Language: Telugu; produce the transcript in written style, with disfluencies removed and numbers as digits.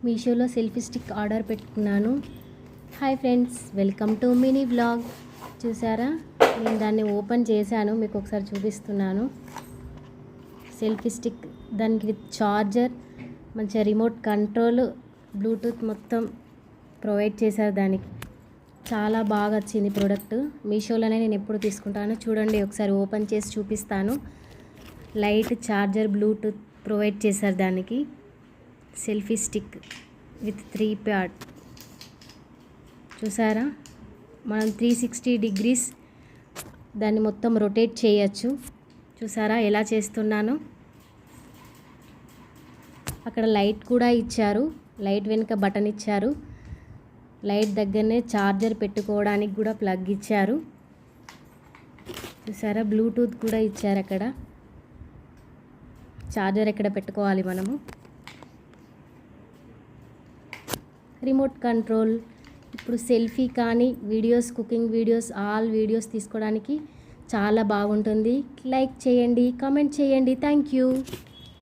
మీషోలో సెల్ఫీ స్టిక్ ఆర్డర్ పెట్టుకున్నాను. Hi friends, welcome to mini vlog. చూసారా, నేను దాన్ని ఓపెన్ చేశాను, మీకు ఒకసారి చూపిస్తున్నాను. సెల్ఫీ స్టిక్, దానికి విత్ చార్జర్, మంచిగా రిమోట్ కంట్రోల్, బ్లూటూత్ మొత్తం ప్రొవైడ్ చేశారు. దానికి చాలా బాగా వచ్చింది ప్రోడక్ట్. మీషోలోనే నేను ఎప్పుడు తీసుకుంటాను. చూడండి, ఒకసారి ఓపెన్ చేసి చూపిస్తాను. లైట్, చార్జర్, బ్లూటూత్ ప్రొవైడ్ చేశారు. దానికి సెల్ఫీ స్టిక్ విత్ 3 ప్యాడ్. చూసారా, మనం 360 డిగ్రీస్ దాన్ని మొత్తం రొటేట్ చేయొచ్చు. చూసారా ఎలా చేస్తున్నానో. అక్కడ లైట్ కూడా ఇచ్చారు, లైట్ వెనుక బటన్ ఇచ్చారు. లైట్ దగ్గరనే చార్జర్ పెట్టుకోవడానికి కూడా ప్లగ్ ఇచ్చారు. చూసారా, బ్లూటూత్ కూడా ఇచ్చారు. అక్కడ చార్జర్ ఎక్కడ పెట్టుకోవాలి మనము. Remote control. ఇప్పుడు సెల్ఫీ కానీ videos, cooking videos, all videos తీసుకోవడానికి చాలా బాగుంటుంది. లైక్ చేయండి, కామెంట్ చేయండి. Thank you.